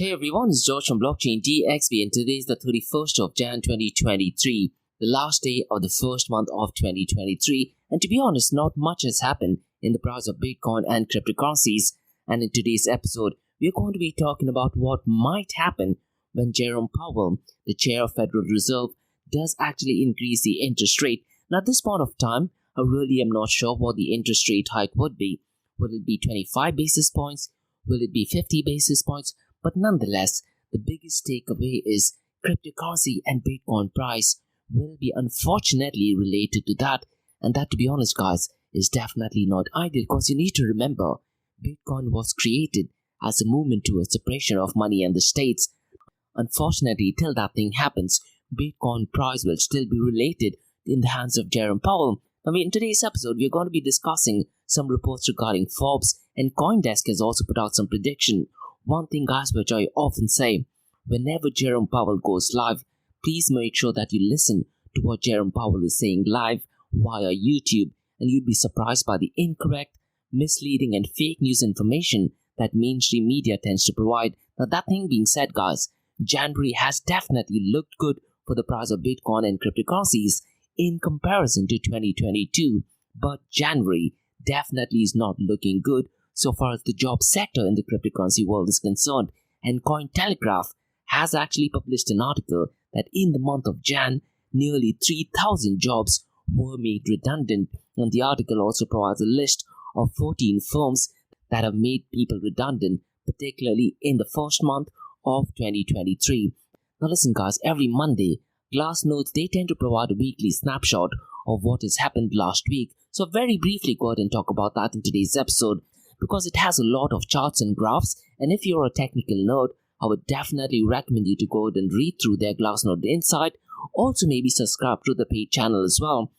Hey everyone, it's George from Blockchain DXB and today is the 31st of Jan 2023, the last day of the first month of 2023. And to be honest, not much has happened in the price of Bitcoin and cryptocurrencies. And in today's episode, we are going to be talking about what might happen when Jerome Powell, the chair of Federal Reserve, does actually increase the interest rate. Now at this point of time, I really am not sure what the interest rate hike would be. Will it be 25 basis points? Will it be 50 basis points? But nonetheless, the biggest takeaway is cryptocurrency and Bitcoin price will be unfortunately related to that. And that, to be honest guys, is definitely not ideal because you need to remember Bitcoin was created as a movement towards separation of money and the states. Unfortunately, till that thing happens, Bitcoin price will still be related in the hands of Jerome Powell. In today's episode, we're going to be discussing some reports regarding Forbes, and CoinDesk has also put out some prediction. One thing guys which I often say, whenever Jerome Powell goes live, please make sure that you listen to what Jerome Powell is saying live via YouTube, and you'd be surprised by the incorrect, misleading and fake news information that mainstream media tends to provide. Now that thing being said guys, January has definitely looked good for the price of Bitcoin and cryptocurrencies in comparison to 2022, but January definitely is not looking good so far as the job sector in the cryptocurrency world is concerned. And Cointelegraph has actually published an article that in the month of Jan, nearly 3,000 jobs were made redundant. And the article also provides a list of 14 firms that have made people redundant, particularly in the first month of 2023. Now listen guys, every Monday, Glassnodes, they tend to provide a weekly snapshot of what has happened last week. So very briefly go ahead and talk about that in today's episode, because it has a lot of charts and graphs, and if you're a technical nerd, I would definitely recommend you to go ahead and read through their Glassnode Insight. Also maybe subscribe to the paid channel as well.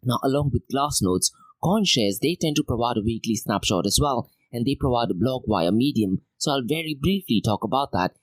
Now along with Glassnodes, CoinShares, they tend to provide a weekly snapshot as well, and they provide a blog via Medium. So I'll very briefly talk about that.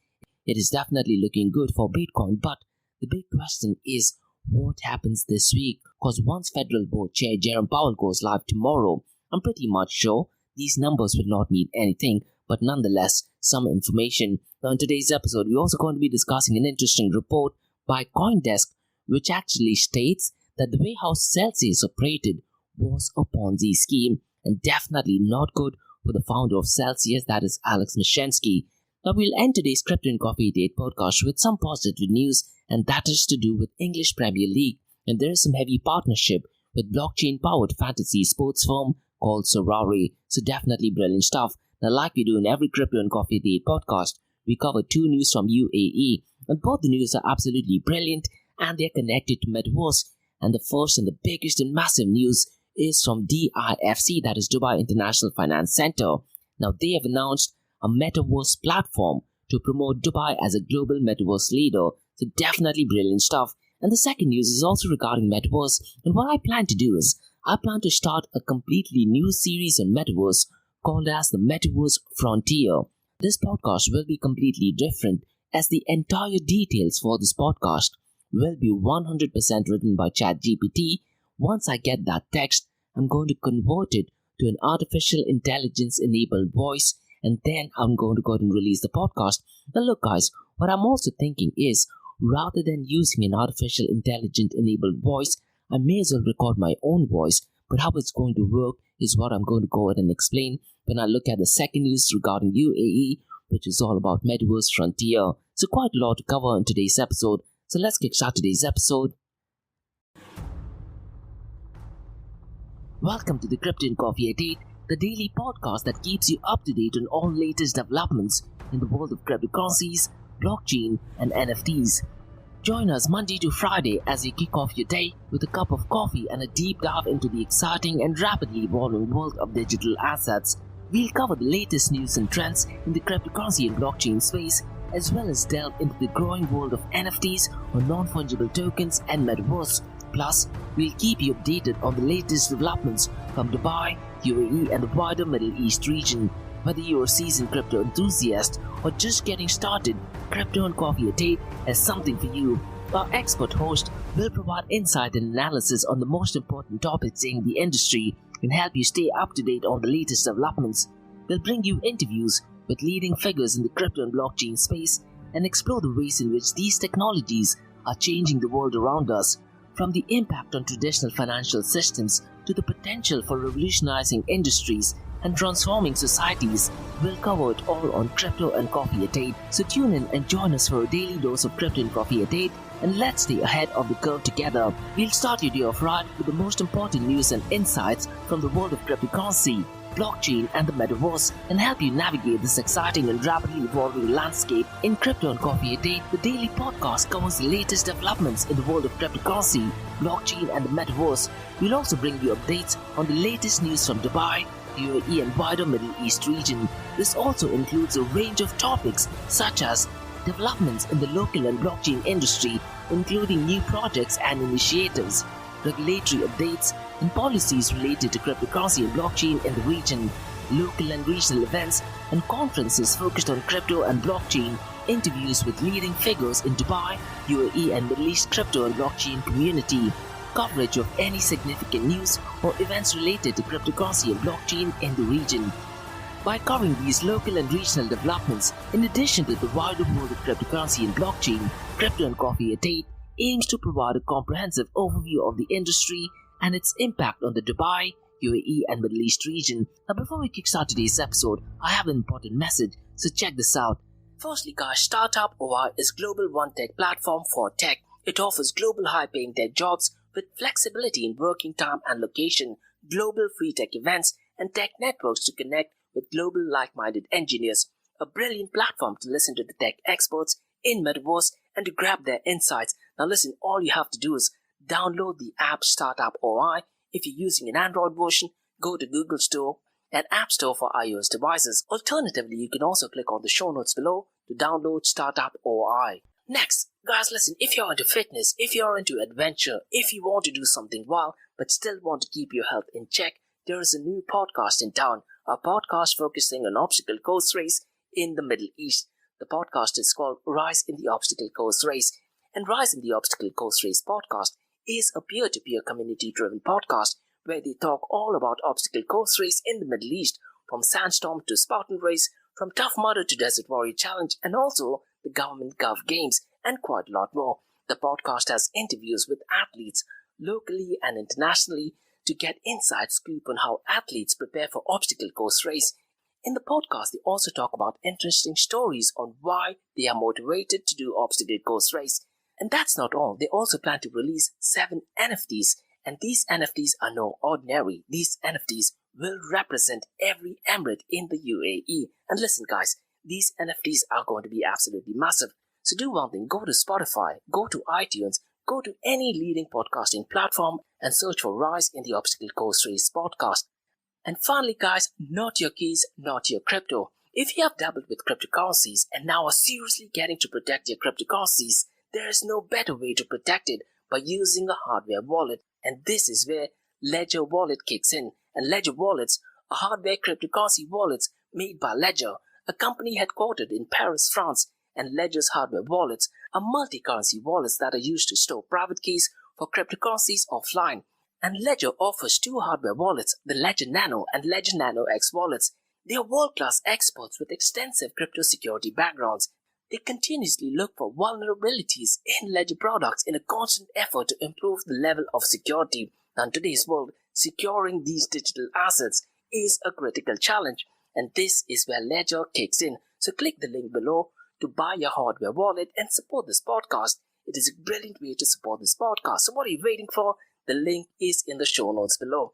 It is definitely looking good for Bitcoin, but the big question is what happens this week? Because once Federal Board Chair Jerome Powell goes live tomorrow, I'm pretty much sure these numbers will not mean anything, but nonetheless, some information. Now in today's episode, we're also going to be discussing an interesting report by CoinDesk, which actually states that the way how Celsius operated was a Ponzi scheme, and definitely not good for the founder of Celsius, that is Alex Mashinsky. Now we'll end today's Crypto and Coffee Date podcast with some positive news, and that is to do with English Premier League, and there is some heavy partnership with blockchain-powered fantasy sports firm called Sorare. So definitely brilliant stuff. Now like we do in every Crypto and Coffee Date podcast, we cover two news from UAE, and both the news are absolutely brilliant and they're connected to Metaverse. And the first and the biggest and massive news is from DIFC, that is Dubai International Finance Center. Now they have announced a Metaverse platform to promote Dubai as a global Metaverse leader. So definitely brilliant stuff. And the second news is also regarding Metaverse, and what I plan to do is I plan to start a completely new series on Metaverse called as the Metaverse Frontier. This podcast will be completely different as the entire details for this podcast will be 100% written by ChatGPT. Once I get that text, I'm going to convert it to an artificial intelligence enabled voice, and then I'm going to go ahead and release the podcast. Now look guys, what I'm also thinking is rather than using an artificial intelligence enabled voice, I may as well record my own voice, but how it's going to work is what I'm going to go ahead and explain when I look at the second news regarding UAE, which is all about Metaverse Frontier. So quite a lot to cover in today's episode, so let's kickstart today's episode. Welcome to the Crypto and Coffee Date, the daily podcast that keeps you up to date on all latest developments in the world of cryptocurrencies, blockchain and NFTs. Join us Monday to Friday as we kick off your day with a cup of coffee and a deep dive into the exciting and rapidly evolving world of digital assets. We'll cover the latest news and trends in the cryptocurrency and blockchain space, as well as delve into the growing world of NFTs or non-fungible tokens and Metaverse. Plus, we'll keep you updated on the latest developments from Dubai, UAE and the wider Middle East region. Whether you're a seasoned crypto enthusiast or just getting started, Crypto and Coffee a Date has something for you. Our expert host will provide insight and analysis on the most important topics in the industry and help you stay up to date on the latest developments. We'll bring you interviews with leading figures in the crypto and blockchain space and explore the ways in which these technologies are changing the world around us, from the impact on traditional financial systems to the potential for revolutionizing industries and transforming societies. We'll cover it all on Crypto and Coffee at 8. So tune in and join us for a daily dose of Crypto and Coffee at 8, and let's stay ahead of the curve together. We'll start your day off right with the most important news and insights from the world of cryptocurrency, blockchain and the metaverse, and help you navigate this exciting and rapidly evolving landscape. In Crypto and Coffee at 8, the daily podcast covers the latest developments in the world of cryptocurrency, blockchain and the metaverse. We'll also bring you updates on the latest news from Dubai, UAE and wider Middle East region. This also includes a range of topics such as developments in the local and blockchain industry, including new projects and initiatives, regulatory updates, and policies related to cryptocurrency and blockchain in the region, local and regional events and conferences focused on crypto and blockchain, interviews with leading figures in Dubai, UAE and Middle East crypto and blockchain community, coverage of any significant news or events related to cryptocurrency and blockchain in the region. By covering these local and regional developments, in addition to the wider world of cryptocurrency and blockchain, Crypto and Coffee at 8 aims to provide a comprehensive overview of the industry and its impact on the Dubai, UAE and Middle East region. Now before we kickstart today's episode, I have an important message, so check this out. Firstly guys, Startup OI is global one-tech platform for tech. It offers global high-paying tech jobs with flexibility in working time and location, global free tech events and tech networks to connect with global like-minded engineers. A brilliant platform to listen to the tech experts in Metaverse and to grab their insights. Now listen, all you have to do is download the app Startup OI. If you're using an Android version, go to Google Store and App Store for iOS devices. Alternatively, you can also click on the show notes below to download Startup OI. Next, guys, listen, if you're into fitness, if you're into adventure, if you want to do something wild but still want to keep your health in check, there is a new podcast in town, a podcast focusing on obstacle course race in the Middle East. The podcast is called Rise in the Obstacle Course Race, and Rise in the Obstacle Course Race podcast is a peer-to-peer community-driven podcast where they talk all about obstacle course race in the Middle East, from Sandstorm to Spartan Race, from Tough Mudder to Desert Warrior Challenge, and also the Government Gov Games, and quite a lot more. The podcast has interviews with athletes locally and internationally to get inside scoop on how athletes prepare for obstacle course race. In the podcast, they also talk about interesting stories on why they are motivated to do obstacle course race. And that's not all. They also plan to release 7 NFTs, and these NFTs are no ordinary. These NFTs will represent every emirate in the UAE. And listen guys, these NFTs are going to be absolutely massive. So do one thing, go to Spotify, go to iTunes, go to any leading podcasting platform and search for Rise in the Obstacle Course Race podcast. And finally guys, not your keys, not your crypto. If you have dabbled with cryptocurrencies and now are seriously getting to protect your cryptocurrencies, there is no better way to protect it by using a hardware wallet. And this is where Ledger Wallet kicks in. And Ledger Wallets are hardware cryptocurrency wallets made by Ledger, a company headquartered in Paris, France. And Ledger's hardware wallets are multi-currency wallets that are used to store private keys for cryptocurrencies offline. And Ledger offers 2 hardware wallets, the Ledger Nano and Ledger Nano X wallets. They are world-class experts with extensive crypto security backgrounds. They continuously look for vulnerabilities in Ledger products in a constant effort to improve the level of security. Now, in today's world, securing these digital assets is a critical challenge, and this is where Ledger kicks in. So click the link below to buy your hardware wallet and support this podcast. It is a brilliant way to support this podcast. So what are you waiting for? The link is in the show notes below.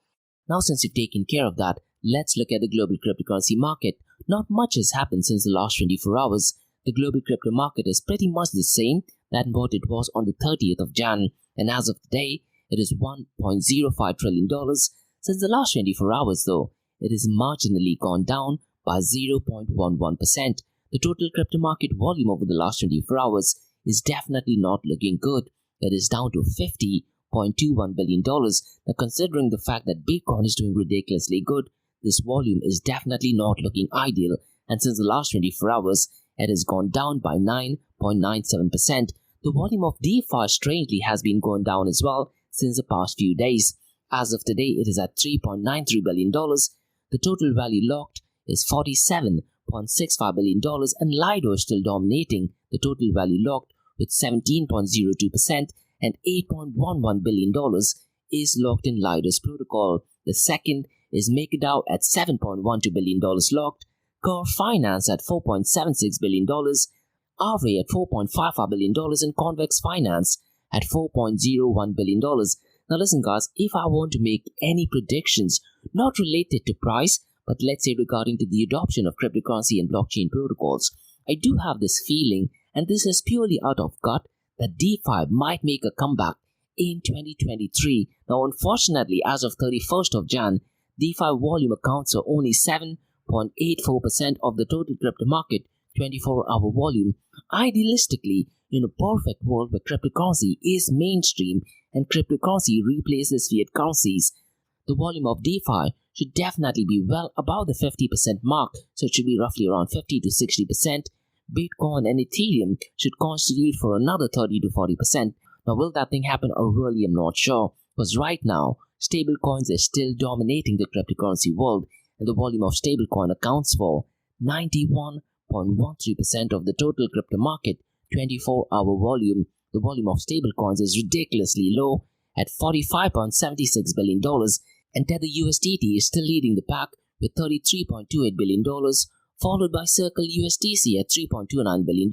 Now, since you've taken care of that, let's look at the global cryptocurrency market. Not much has happened since the last 24 hours. The global crypto market is pretty much the same than what it was on the 30th of Jan, and as of today, it is $1.05 trillion. Since the last 24 hours though, it has marginally gone down by 0.11%. The total crypto market volume over the last 24 hours is definitely not looking good. It is down to $50.21 billion. Now, considering the fact that Bitcoin is doing ridiculously good, this volume is definitely not looking ideal, and since the last 24 hours, it has gone down by 9.97%. The volume of DeFi strangely has been going down as well since the past few days. As of today, it is at $3.93 billion. The total value locked is $47.76 $8.65 billion, and Lido is still dominating the total value locked with 17.02%, and $8.11 billion is locked in Lido's protocol. The second is MakerDAO at $7.12 billion locked, Core Finance at $4.76 billion, Aave at $4.55 billion, and Convex Finance at $4.01 billion. Now listen guys, if I want to make any predictions not related to price, but let's say regarding to the adoption of cryptocurrency and blockchain protocols, I do have this feeling, and this is purely out of gut, that DeFi might make a comeback in 2023. Now unfortunately, as of 31st of Jan, DeFi volume accounts for only 7.84% of the total crypto market 24-hour volume. Idealistically, in a perfect world where cryptocurrency is mainstream and cryptocurrency replaces fiat currencies, the volume of DeFi should definitely be well above the 50% mark, so it should be roughly around 50 to 60%. Bitcoin and Ethereum should constitute for another 30 to 40%. Now, will that thing happen? I really am not sure, because right now, stablecoins are still dominating the cryptocurrency world, and the volume of stablecoin accounts for 91.13% of the total crypto market 24-hour volume. The volume of stablecoins is ridiculously low at $45.76 billion, and Tether USDT is still leading the pack with $33.28 billion, followed by Circle USDC at $3.29 billion,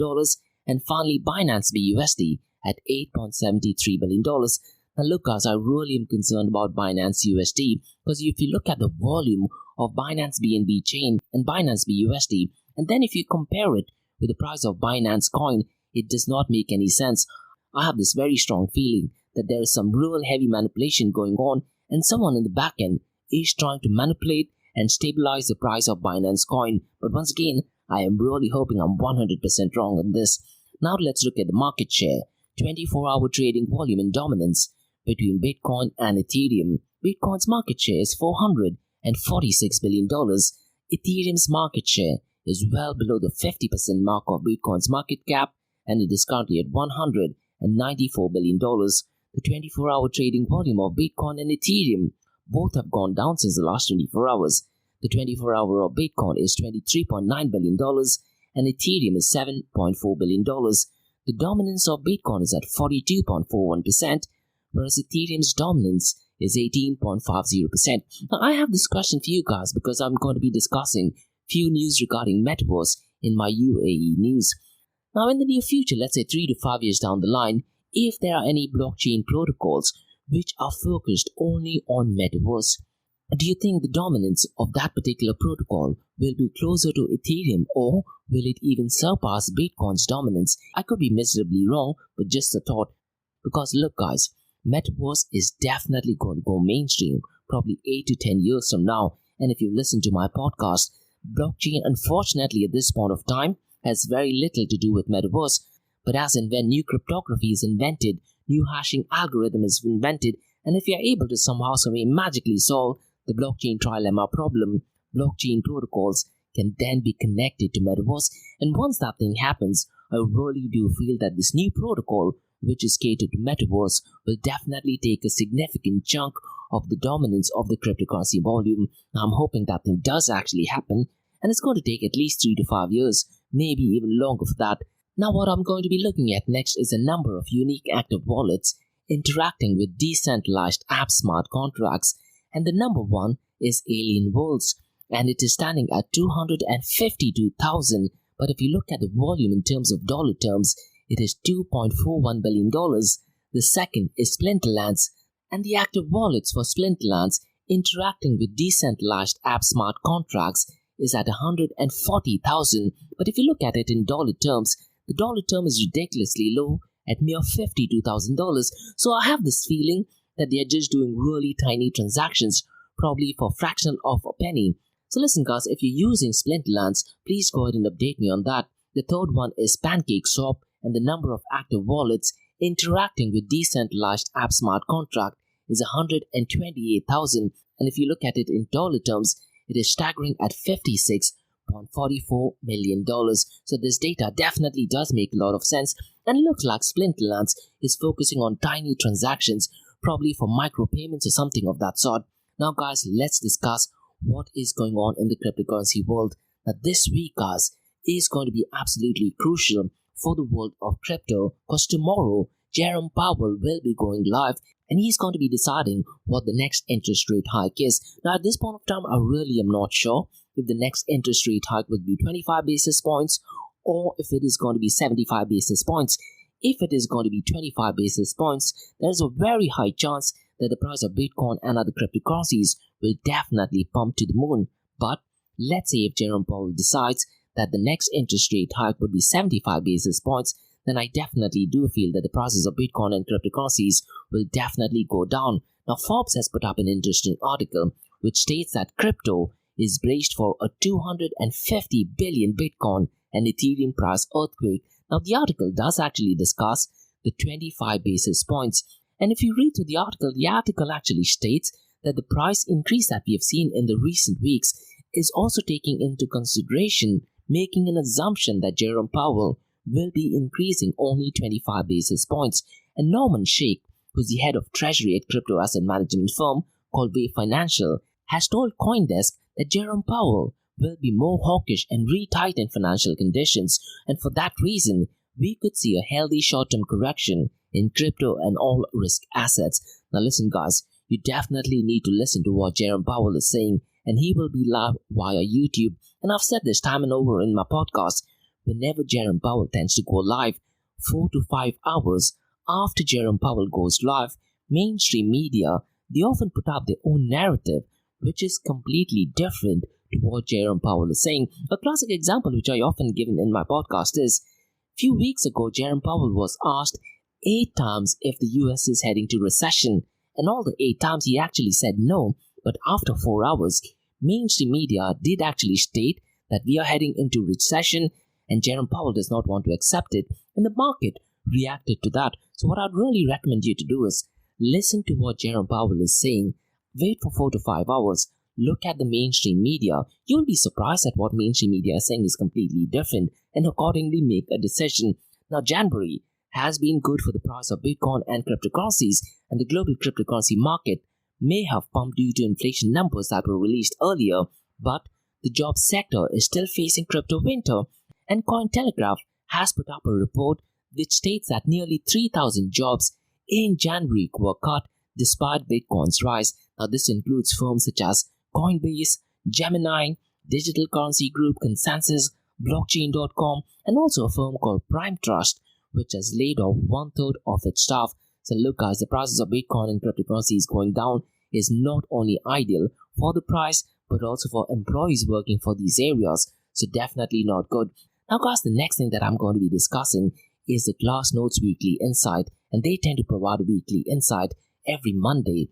and finally Binance BUSD at $8.73 billion. Now look guys, I really am concerned about Binance USD, because if you look at the volume of Binance BNB chain and Binance BUSD, and then if you compare it with the price of Binance Coin, it does not make any sense. I have this very strong feeling that there is some real heavy manipulation going on, and someone in the back end is trying to manipulate and stabilize the price of Binance Coin. But once again, I am really hoping I'm 100% wrong on this. Now let's look at the market share, 24-hour trading volume and dominance between Bitcoin and Ethereum. Bitcoin's market share is $446 billion. Ethereum's market share is well below the 50% mark of Bitcoin's market cap, and it is currently at $194 billion. The 24-hour trading volume of Bitcoin and Ethereum both have gone down since the last 24 hours. The 24-hour of Bitcoin is $23.9 billion, and Ethereum is $7.4 billion. The dominance of Bitcoin is at 42.41%, whereas Ethereum's dominance is 18.50%. Now, I have this question for you guys because I'm going to be discussing few news regarding Metaverse in my UAE news. Now, in the near future, let's say 3 to 5 years down the line, if there are any blockchain protocols which are focused only on Metaverse, do you think the dominance of that particular protocol will be closer to Ethereum, or will it even surpass Bitcoin's dominance? I could be miserably wrong, but just a thought. Because look guys, Metaverse is definitely going to go mainstream, probably 8 to 10 years from now. And if you listen to my podcast, blockchain unfortunately at this point of time has very little to do with Metaverse. But as and when new cryptography is invented, new hashing algorithm is invented, and if you are able to somehow magically solve the blockchain trilemma problem, blockchain protocols can then be connected to Metaverse. And once that thing happens, I really do feel that this new protocol, which is catered to Metaverse, will definitely take a significant chunk of the dominance of the cryptocurrency volume. Now, I'm hoping that thing does actually happen, and it's going to take at least 3 to 5 years, maybe even longer for that. Now, what I'm going to be looking at next is a number of unique active wallets interacting with decentralized app smart contracts, and the number one is Alien Worlds, and it is standing at 252,000. But if you look at the volume in terms of dollar terms, it is $2.41 billion. The second is Splinterlands, and the active wallets for Splinterlands interacting with decentralized app smart contracts is at 140,000. But if you look at it in dollar terms, the dollar term is ridiculously low at mere $52,000. So I have this feeling that they are just doing really tiny transactions, probably for a fraction of a penny. So listen guys, if you're using Splinterlands, please go ahead and update me on that. The third one is PancakeSwap, and the number of active wallets interacting with decentralized app smart contract is 128,000. And if you look at it in dollar terms, it is staggering at $56.44 million. So this data definitely does make a lot of sense, and it looks like Splinterlands is focusing on tiny transactions, probably for micropayments or something of that sort. Now guys, let's discuss what is going on in the cryptocurrency world. Now this week, guys, is going to be absolutely crucial for the world of crypto because tomorrow Jerome Powell will be going live and he's going to be deciding what the next interest rate hike is. Now at this point of time, I really am not sure if the next interest rate hike would be 25 basis points or if it is going to be 75 basis points. If it is going to be 25 basis points, there is a very high chance that the price of Bitcoin and other cryptocurrencies will definitely pump to the moon. But let's say if Jerome Powell decides that the next interest rate hike would be 75 basis points, then I definitely do feel that the prices of Bitcoin and cryptocurrencies will definitely go down. Now Forbes has put up an interesting article which states that crypto is braced for a 250 billion Bitcoin and Ethereum price earthquake. Now the article does actually discuss the 25 basis points. And if you read through the article actually states that the price increase that we have seen in the recent weeks is also taking into consideration making an assumption that Jerome Powell will be increasing only 25 basis points. And Norman Sheikh, who's the head of treasury at crypto asset management firm called Wave Financial, has told CoinDesk that Jerome Powell will be more hawkish and retighten financial conditions, and for that reason, we could see a healthy short-term correction in crypto and all risk assets. Now listen guys, you definitely need to listen to what Jerome Powell is saying, and he will be live via YouTube. And I've said this time and over in my podcast, whenever Jerome Powell tends to go live, 4 to 5 hours after Jerome Powell goes live, mainstream media, they often put up their own narrative, which is completely different to what Jerome Powell is saying. A classic example which I often given in my podcast is, few weeks ago Jerome Powell was asked 8 times if the US is heading to recession, and all the 8 times he actually said no. But after 4 hours, mainstream media did actually state that we are heading into recession and Jerome Powell does not want to accept it, and the market reacted to that. So what I'd really recommend you to do is listen to what Jerome Powell is saying, wait for 4 to 5 hours, look at the mainstream media. You'll be surprised at what mainstream media is saying is completely different, and accordingly make a decision. Now January has been good for the price of Bitcoin and cryptocurrencies, and the global cryptocurrency market may have pumped due to inflation numbers that were released earlier, but the job sector is still facing crypto winter, and Cointelegraph has put up a report which states that nearly 3,000 jobs in January were cut despite Bitcoin's rise. Now this includes firms such as Coinbase, Gemini, Digital Currency Group, Consensus, Blockchain.com, and also a firm called Prime Trust, which has laid off 1/3 of its staff. So look guys, the prices of Bitcoin and cryptocurrencies going down is not only ideal for the price, but also for employees working for these areas. So definitely not good. Now guys, the next thing that I'm going to be discussing is the Glassnode's Weekly Insight, and they tend to provide a weekly insight every Monday.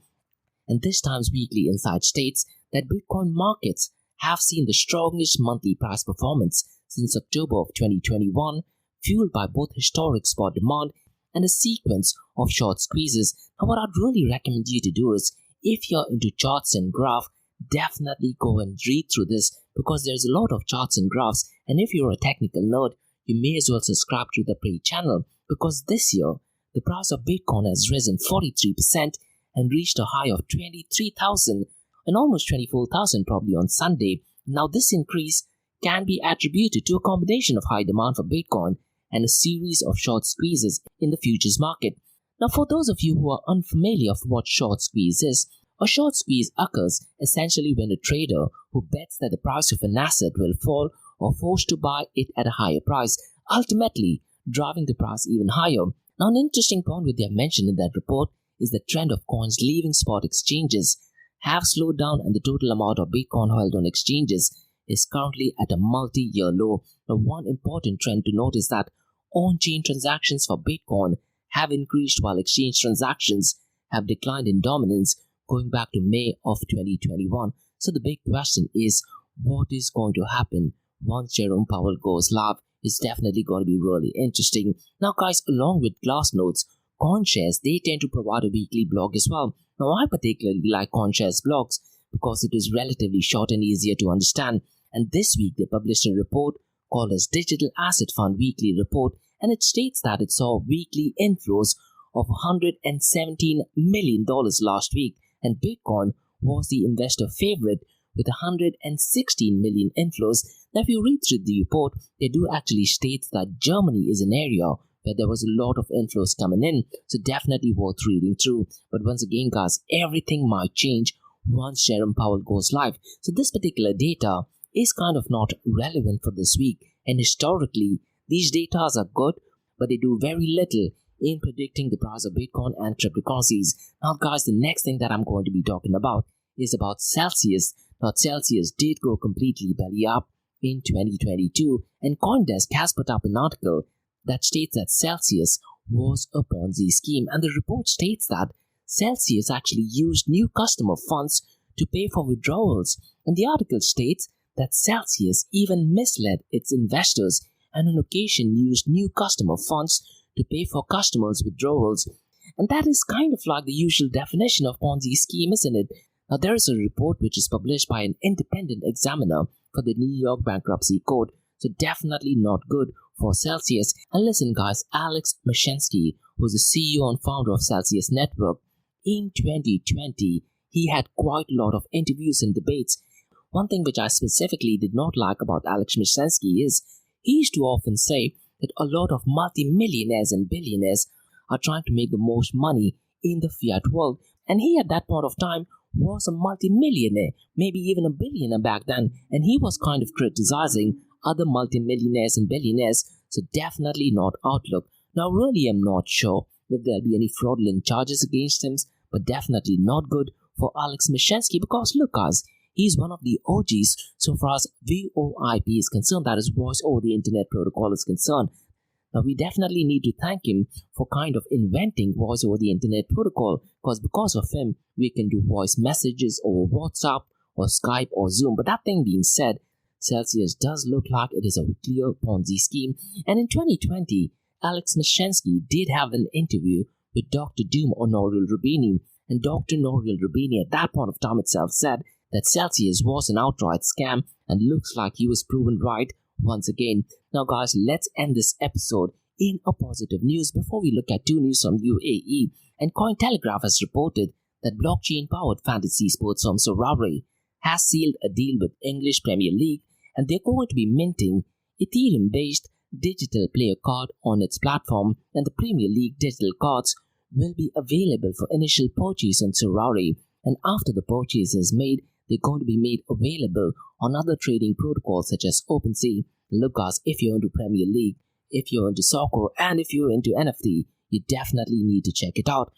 And this time's Weekly Insight states that Bitcoin markets have seen the strongest monthly price performance since October of 2021, fueled by both historic spot demand and a sequence of short squeezes. Now what I'd really recommend you to do is, if you're into charts and graph, definitely go and read through this, because there's a lot of charts and graphs, and if you're a technical nerd, you may as well subscribe to the paid channel, because this year the price of Bitcoin has risen 43% and reached a high of 23,000 and almost 24,000 probably on Sunday. Now this increase can be attributed to a combination of high demand for Bitcoin and a series of short squeezes in the futures market. Now for those of you who are unfamiliar with what short squeeze is, a short squeeze occurs essentially when a trader who bets that the price of an asset will fall or forced to buy it at a higher price, ultimately driving the price even higher. Now an interesting point which they have mentioned in that report is the trend of coins leaving spot exchanges have slowed down, and the total amount of Bitcoin held on exchanges is currently at a multi-year low. Now one important trend to note is that on-chain transactions for Bitcoin have increased while exchange transactions have declined in dominance going back to May of 2021. So the big question is, what is going to happen once Jerome Powell goes live? It's definitely going to be really interesting. Now guys, along with Glassnode's, CoinShares, they tend to provide a weekly blog as well. Now I particularly like CoinShares blogs because it is relatively short and easier to understand. And this week they published a report called as Digital Asset Fund Weekly Report, and it states that it saw weekly inflows of $117 million last week, and Bitcoin was the investor favorite with 116 million inflows. Now, if you read through the report, they do actually state that Germany is an area where there was a lot of inflows coming in, so definitely worth reading through. But once again, guys, everything might change once Jerome Powell goes live. So this particular data is kind of not relevant for this week, and historically, these data are good, but they do very little in predicting the price of Bitcoin and cryptocurrencies. Now, guys, the next thing that I'm going to be talking about is about Celsius. Now, Celsius did go completely belly up in 2022, and CoinDesk has put up an article that states that Celsius was a Ponzi scheme, and the report states that Celsius actually used new customer funds to pay for withdrawals, and the article states that Celsius even misled its investors and on occasion used new customer funds to pay for customers' withdrawals. And that is kind of like the usual definition of Ponzi scheme, isn't it? Now, there is a report which is published by an independent examiner for the New York Bankruptcy Code, so definitely not good for Celsius. And listen, guys, Alex Mashinsky, who's the CEO and founder of Celsius Network, in 2020, he had quite a lot of interviews and debates. One thing which I specifically did not like about Alex Mashinsky is he used to often say that a lot of multi-millionaires and billionaires are trying to make the most money in the fiat world. And he at that point of time was a multi-millionaire, maybe even a billionaire back then, and he was kind of criticizing other multi-millionaires and billionaires, so definitely not outlook. Now, really, I'm not sure if there'll be any fraudulent charges against him, but definitely not good for Alex Mashinsky, because look, guys, he's one of the OGs so far as VoIP is concerned, that is Voice over the Internet Protocol is concerned. Now, we definitely need to thank him for kind of inventing Voice over the Internet Protocol, because of him, we can do voice messages over WhatsApp or Skype or Zoom. But that thing being said, Celsius does look like it is a clear Ponzi scheme. And in 2020, Alex Mashinsky did have an interview with Dr. Doom or Nouriel Roubini, and Dr. Nouriel Roubini at that point of time itself said that Celsius was an outright scam, and looks like he was proven right once again. Now, guys, let's end this episode in a positive news before we look at two news from UAE. And Cointelegraph has reported that blockchain-powered fantasy sports firm Sorare has sealed a deal with English Premier League, and they're going to be minting Ethereum-based digital player card on its platform, and the Premier League digital cards will be available for initial purchase on Sorare, and after the purchase is made, they're going to be made available on other trading protocols such as OpenSea. Look, guys, if you're into Premier League, if you're into soccer, and if you're into NFT, you definitely need to check it out.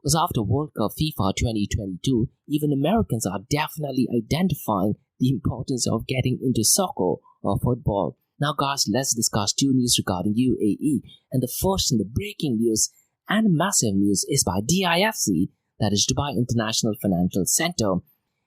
Because after World Cup FIFA 2022, even Americans are definitely identifying the importance of getting into soccer or football. Now, guys, let's discuss two news regarding UAE. And the first and the breaking news and massive news is by DIFC, that is Dubai International Financial Center.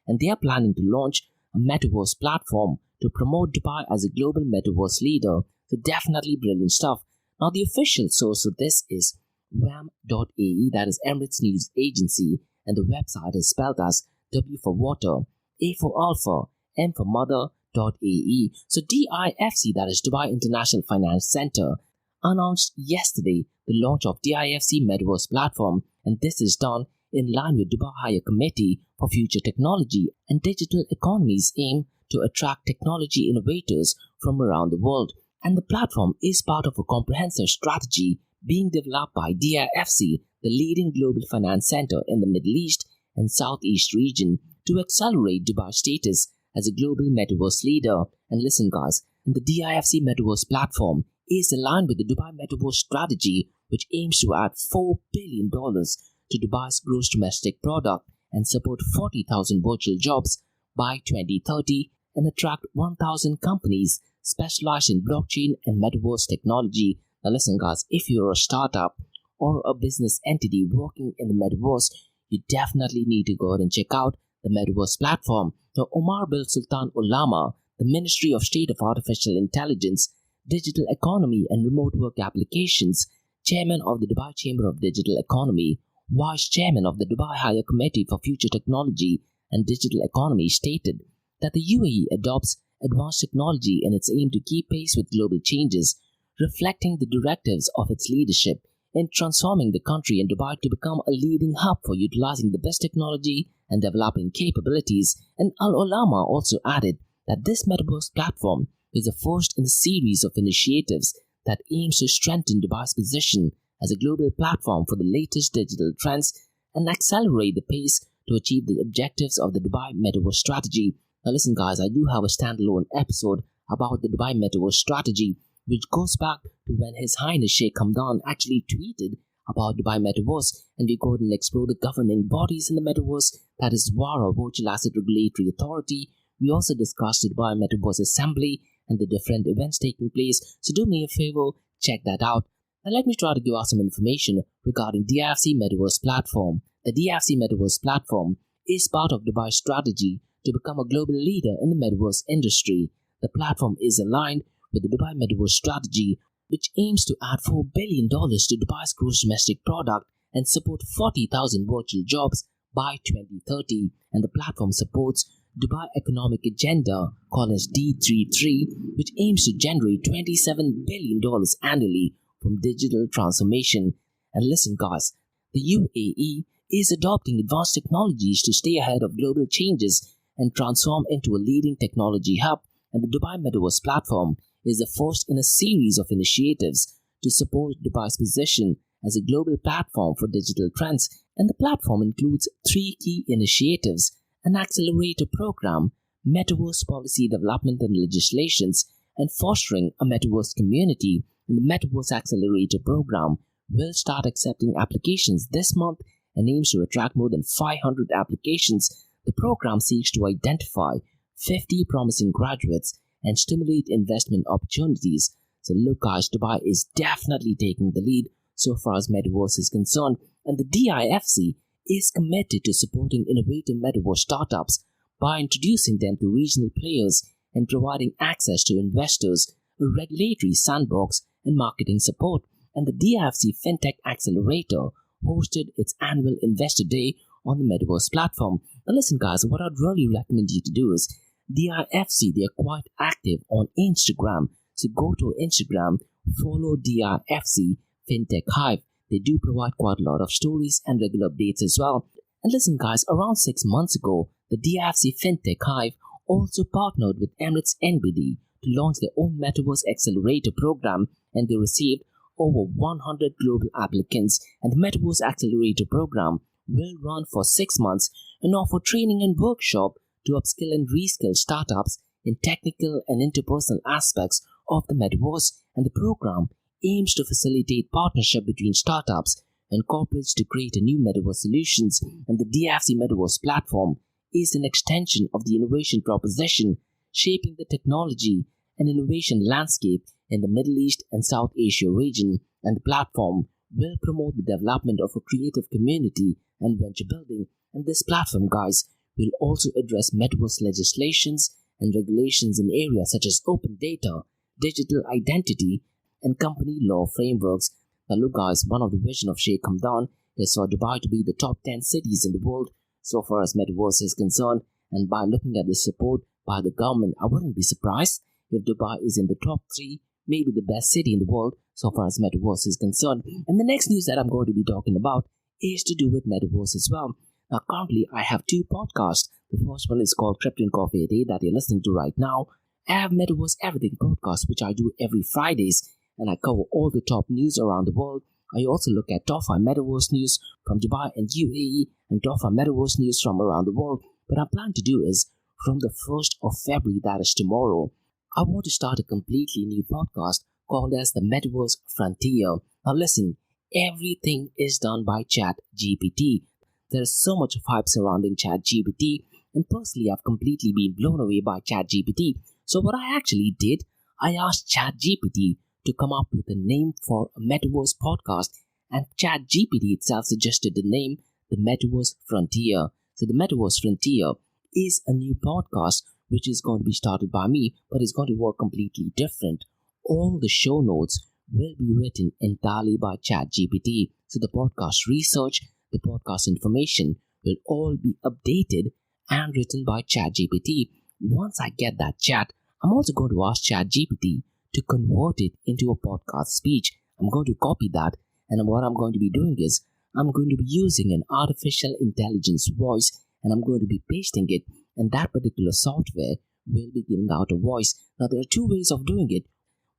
And they are planning to launch a metaverse platform to promote Dubai as a global metaverse leader. So definitely brilliant stuff. Now, the official source of this is WAM.ae, that is Emirates News Agency, and the website is spelled as W for water, A for alpha, M for mother.ae. So DIFC, that is Dubai International Finance Center, announced yesterday the launch of DIFC Metaverse platform, and this is done in line with Dubai Higher Committee for Future Technology and Digital Economy's aim to attract technology innovators from around the world. And the platform is part of a comprehensive strategy being developed by DIFC, the leading global finance center in the Middle East and Southeast region, to accelerate Dubai's status as a global metaverse leader. And listen, guys, the DIFC Metaverse platform is aligned with the Dubai Metaverse strategy, which aims to add $4 billion to Dubai's gross domestic product and support 40,000 virtual jobs by 2030 and attract 1,000 companies specialized in blockchain and metaverse technology. Now listen, guys, if you're a startup or a business entity working in the metaverse, you definitely need to go ahead and check out the metaverse platform. Now, Omar bin Sultan Ulama, the Ministry of State of Artificial Intelligence, Digital Economy and Remote Work Applications, Chairman of the Dubai Chamber of Digital Economy, Vice Chairman of the Dubai Higher Committee for Future Technology and Digital Economy, stated that the UAE adopts advanced technology in its aim to keep pace with global changes, reflecting the directives of its leadership in transforming the country and Dubai to become a leading hub for utilizing the best technology and developing capabilities. And Al Ulama also added that this metaverse platform is the first in a series of initiatives that aims to strengthen Dubai's position as a global platform for the latest digital trends and accelerate the pace to achieve the objectives of the Dubai Metaverse strategy. Now listen guys, I do have a standalone episode about the Dubai Metaverse strategy, which goes back to when His Highness Sheikh Hamdan actually tweeted about Dubai Metaverse, and we go ahead and explore the governing bodies in the Metaverse, that is Sorare, Virtual Asset Regulatory Authority. We also discussed the Dubai Metaverse Assembly and the different events taking place, so do me a favor, check that out. Now let me try to give out some information regarding DIFC Metaverse Platform. The DIFC Metaverse Platform is part of Dubai's strategy to become a global leader in the Metaverse industry. The platform is aligned with the Dubai Metaverse strategy, which aims to add $4 billion to Dubai's gross domestic product and support 40,000 virtual jobs by 2030. And the platform supports Dubai Economic Agenda, called as D33, which aims to generate $27 billion annually from digital transformation. And listen guys, the UAE is adopting advanced technologies to stay ahead of global changes and transform into a leading technology hub, and the Dubai Metaverse platform is the first in a series of initiatives to support Dubai's position as a global platform for digital trends. And the platform includes 3 key initiatives: an accelerator program, Metaverse policy development and legislations, and fostering a Metaverse community. And the Metaverse Accelerator program will start accepting applications this month and aims to attract more than 500 applications. The program seeks to identify 50 promising graduates and stimulate investment opportunities. So look guys, Dubai is definitely taking the lead so far as Metaverse is concerned, and the DIFC is committed to supporting innovative Metaverse startups by introducing them to regional players and providing access to investors, a regulatory sandbox, and marketing support. And the DIFC FinTech Accelerator hosted its annual Investor Day on the Metaverse platform. Now listen guys, what I'd really recommend you to do is DIFC, they are quite active on Instagram. So go to Instagram, follow DIFC FinTech Hive. They do provide quite a lot of stories and regular updates as well. And listen guys, around 6 months ago, the DIFC FinTech Hive also partnered with Emirates NBD to launch their own Metaverse Accelerator program, and they received over 100 global applicants. And the Metaverse Accelerator program will run for 6 months and offer training and workshop to upskill and reskill startups in technical and interpersonal aspects of the Metaverse. And the program aims to facilitate partnership between startups and corporates to create a new Metaverse solutions. And the DIFC Metaverse platform is an extension of the innovation proposition, shaping the technology and innovation landscape in the Middle East and South Asia region. And the platform will promote the development of a creative community and venture building. And this platform, guys, will also address Metaverse legislations and regulations in areas such as open data, digital identity, and company law frameworks. Now look guys, one of the vision of Sheikh Hamdan is for Dubai to be the top 10 cities in the world so far as Metaverse is concerned. And by looking at the support by the government, I wouldn't be surprised if Dubai is in the top 3, maybe the best city in the world so far as Metaverse is concerned. And the next news that I'm going to be talking about is to do with Metaverse as well. Now currently I have 2 podcasts. The first one is called Crypto and Coffee a Day that you're listening to right now. I have Metaverse Everything podcast, which I do every Fridays, and I cover all the top news around the world. I also look at top 5 Metaverse news from Dubai and UAE and top 5 Metaverse news from around the world. What I plan to do is, from the 1st of February, that is tomorrow, I want to start a completely new podcast called as the Metaverse Frontier. Now listen, everything is done by ChatGPT. There is so much hype surrounding ChatGPT, and personally I've completely been blown away by ChatGPT. So what I actually did, I asked ChatGPT to come up with a name for a Metaverse podcast, and ChatGPT itself suggested the name, the Metaverse Frontier. So the Metaverse Frontier is a new podcast which is going to be started by me, but it's going to work completely different. All the show notes will be written entirely by ChatGPT. So the podcast research, the podcast information will all be updated and written by ChatGPT. Once I get that chat, I'm also going to ask ChatGPT to convert it into a podcast speech. I'm going to copy that And what I'm going to be doing is, I'm going to be using an artificial intelligence voice and I'm going to be pasting it, and that particular software will be giving out a voice. Now, there are two ways of doing it.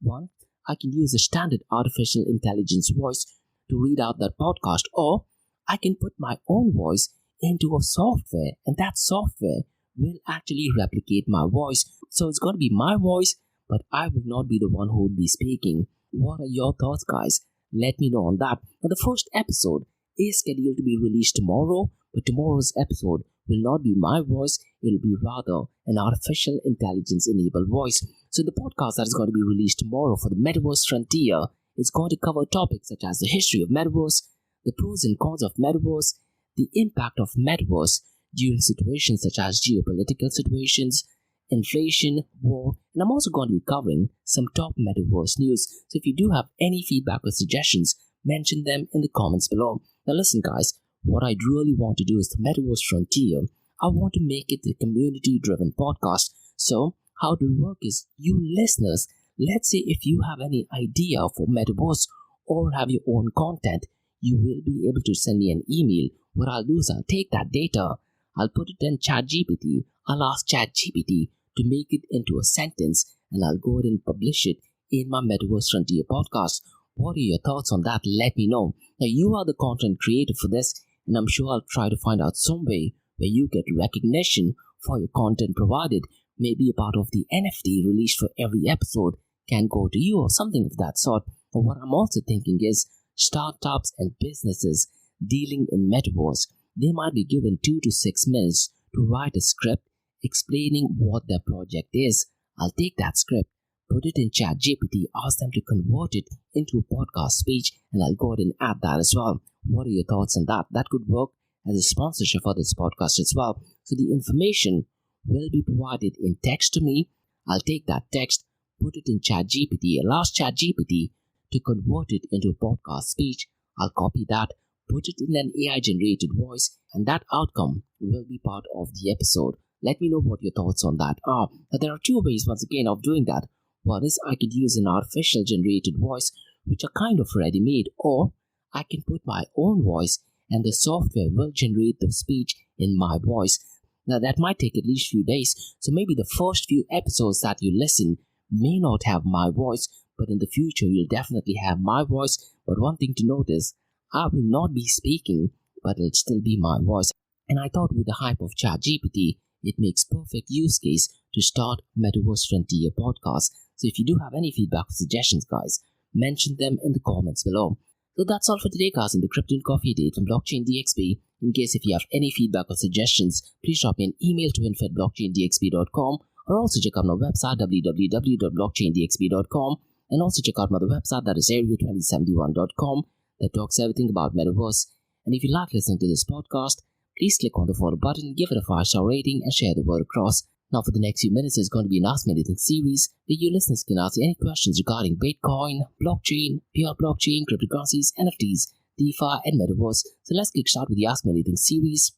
One, I can use a standard artificial intelligence voice to read out that podcast, or I can put my own voice into a software, and that software will actually replicate my voice. So it's going to be my voice, but I will not be the one who will be speaking. What are your thoughts, guys? Let me know on that. Now, the first episode is scheduled to be released tomorrow, but tomorrow's episode will not be my voice, it will be rather an artificial intelligence enabled voice. So the podcast that is going to be released tomorrow for the Metaverse Frontier is going to cover topics such as the history of Metaverse, the pros and cons of Metaverse, the impact of Metaverse during situations such as geopolitical situations, inflation, war, and I'm also going to be covering some top Metaverse news. So if you do have any feedback or suggestions, mention them in the comments below. Now listen, guys, what I really want to do is the Metaverse Frontier. I want to make it a community-driven podcast. So how to work is, you listeners, let's say if you have any idea for Metaverse or have your own content, you will be able to send me an email. What I'll do is I'll take that data, I'll put it in ChatGPT, I'll ask ChatGPT to make it into a sentence, and I'll go ahead and publish it in my Metaverse Frontier podcast. What are your thoughts on that? Let me know. Now, you are the content creator for this, and I'm sure I'll try to find out some way where you get recognition for your content provided. Maybe a part of the NFT released for every episode can go to you or something of that sort. But what I'm also thinking is, startups and businesses dealing in Metaverse, they might be given 2 to 6 minutes to write a script explaining what their project is. I'll take that script, put it in ChatGPT, ask them to convert it into a podcast speech, and I'll go ahead and add that as well. What are your thoughts on that? That could work as a sponsorship for this podcast as well. So the information will be provided in text to me. I'll take that text, put it in ChatGPT, and ask ChatGPT to convert it into a podcast speech. I'll copy that, put it in an AI generated voice, and that outcome will be part of the episode. Let me know what your thoughts on that are. Now, there are two ways, once again, of doing that. One is I could use an artificial generated voice, which are kind of ready-made, or I can put my own voice and the software will generate the speech in my voice. Now, that might take at least a few days, so maybe the first few episodes that you listen may not have my voice, but in the future you'll definitely have my voice. But one thing to note is, I will not be speaking, but it'll still be my voice. And I thought with the hype of ChatGPT, it makes perfect use case to start Metaverse Frontier podcast. So if you do have any feedback or suggestions, guys, mention them in the comments below. So that's all for today, guys, in the Crypto and Coffee Date from Blockchain DXB. In case if you have any feedback or suggestions, please drop me an email to info@blockchaindxb.com, or also check out my website www.blockchaindxb.com, and also check out my other website, that is area2071.com, that talks everything about Metaverse. And if you like listening to this podcast, please click on the follow button, give it a 5-star rating, and share the word across. Now, for the next few minutes, it's going to be an Ask Me Anything series where you listeners can ask any questions regarding Bitcoin, blockchain, pure blockchain, cryptocurrencies, NFTs, DeFi, and Metaverse. So let's kick start with the Ask Me Anything series.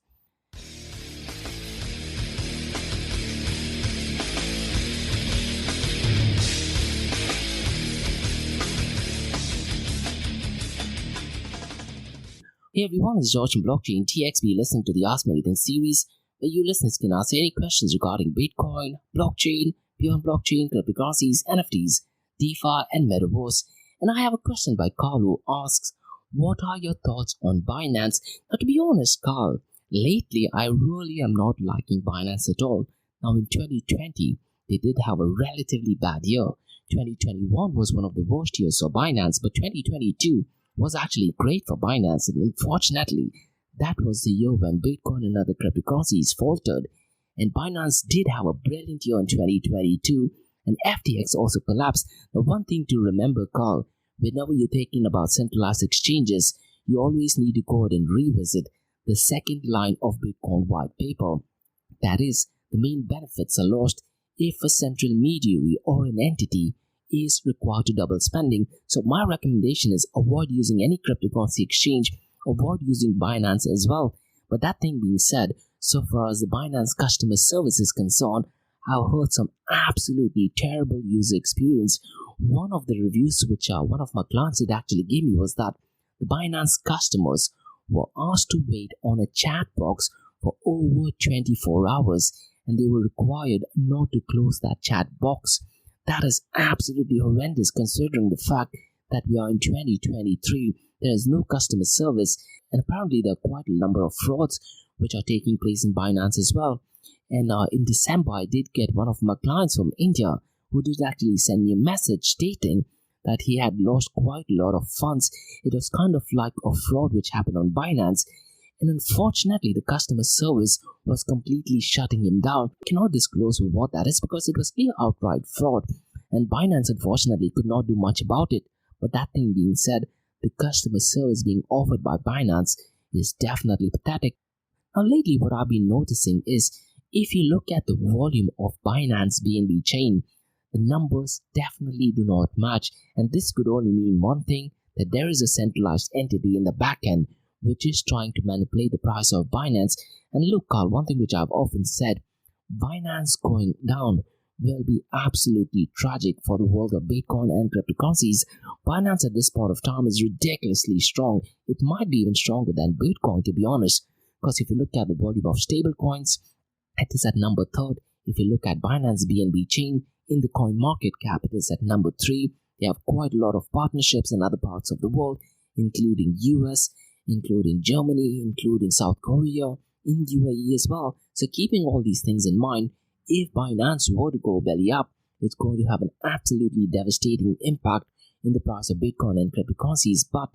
Hey everyone, it's George from Blockchain TXB listening to the Ask Me Anything series, where you listeners can ask any questions regarding Bitcoin, blockchain, beyond blockchain, cryptocurrencies, NFTs, DeFi, and Metaverse. And I have a question by Carl who asks, what are your thoughts on Binance? Now, to be honest, Carl, lately I really am not liking Binance at all. Now, in 2020, they did have a relatively bad year. 2021 was one of the worst years for Binance, but 2022 was actually great for Binance, and unfortunately, that was the year when Bitcoin and other cryptocurrencies faltered, and Binance did have a brilliant year in 2022, and FTX also collapsed. Now, one thing to remember, Carl, whenever you're thinking about centralized exchanges, you always need to go ahead and revisit the second line of Bitcoin white paper. That is, the main benefits are lost if a central mediary or an entity is required to double spending. So my recommendation is avoid using any cryptocurrency exchange, avoid using Binance as well. But that thing being said, so far as the Binance customer service is concerned, I've heard some absolutely terrible user experience. One of the reviews which one of my clients had actually gave me was that the Binance customers were asked to wait on a chat box for over 24 hours, and they were required not to close that chat box. That is absolutely horrendous considering the fact that we are in 2023. There is no customer service, and apparently there are quite a number of frauds which are taking place in Binance as well. And in December, I did get one of my clients from India who did actually send me a message stating that he had lost quite a lot of funds. It was kind of like a fraud which happened on Binance, and unfortunately the customer service was completely shutting him down. I cannot disclose what that is because it was clear outright fraud, and Binance unfortunately could not do much about it. But that thing being said, the customer service being offered by Binance is definitely pathetic. Now lately what I've been noticing is, if you look at the volume of Binance BNB chain, the numbers definitely do not match, and this could only mean one thing, that there is a centralized entity in the back end which is trying to manipulate the price of Binance. And look, Carl, one thing which I've often said, Binance going down will be absolutely tragic for the world of Bitcoin and cryptocurrencies. Binance at this point of time is ridiculously strong. It might be even stronger than Bitcoin, to be honest, because if you look at the volume of stable coins, it is at number 3rd. If you look at Binance BNB chain, in the coin market cap, it is at number 3. They have quite a lot of partnerships in other parts of the world, including US, including Germany, including South Korea, in UAE as well. So keeping all these things in mind, if Binance were to go belly up, it's going to have an absolutely devastating impact in the price of Bitcoin and cryptocurrencies. But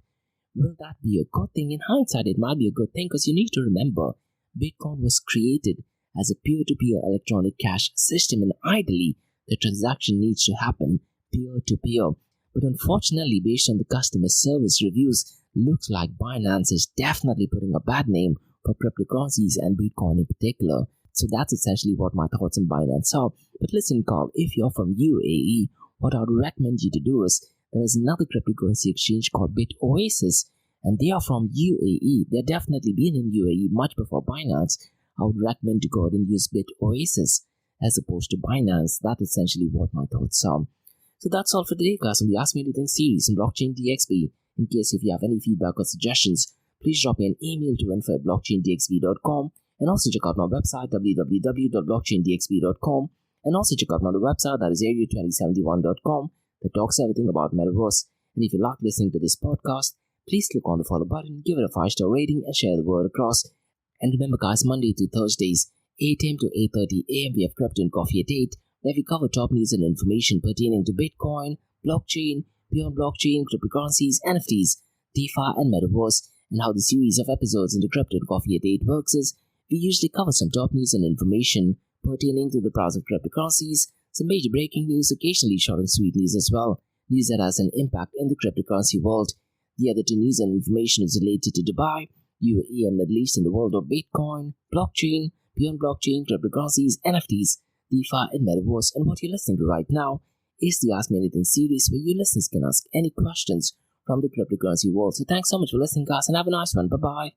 will that be a good thing? In hindsight, it might be a good thing because you need to remember, Bitcoin was created as a peer-to-peer electronic cash system, and ideally, the transaction needs to happen peer-to-peer. But unfortunately, based on the customer service reviews, looks like Binance is definitely putting a bad name for cryptocurrencies and Bitcoin in particular. So that's essentially what my thoughts on Binance are. But listen, Carl, if you're from UAE, what I would recommend you to do is, there is another cryptocurrency exchange called BitOasis, and they are from UAE. They're definitely been in UAE much before Binance. I would recommend to go ahead and use BitOasis as opposed to Binance. That's essentially what my thoughts are. So that's all for today, guys, on the Ask Me Anything series on Blockchain DXB. In case if you have any feedback or suggestions, please drop me an email to info@blockchaindxb.com, and also check out my website www.blockchaindxb.com, and also check out my other website, that is area2071.com, that talks everything about Metaverse. And if you like listening to this podcast, please click on the follow button, give it a 5-star rating, and share the word across. And remember, guys, Monday to Thursdays, 8 a.m. to 8:30 a.m. we have Crypto and Coffee at 8, where we cover top news and information pertaining to Bitcoin, blockchain, beyond blockchain, cryptocurrencies, NFTs, DeFi, and Metaverse. And how the series of episodes in the Crypto and Coffee at 8 works is, we usually cover some top news and information pertaining to the price of cryptocurrencies, some major breaking news, occasionally short and sweet news as well, news that has an impact in the cryptocurrency world. The other two news and information is related to Dubai, UAE, and Middle East in the world of Bitcoin, blockchain, beyond blockchain, cryptocurrencies, NFTs, DeFi, and Metaverse. And what you're listening to right now is the Ask Me Anything series, where you listeners can ask any questions from the cryptocurrency world. So thanks so much for listening, guys, and have a nice one. Bye-bye.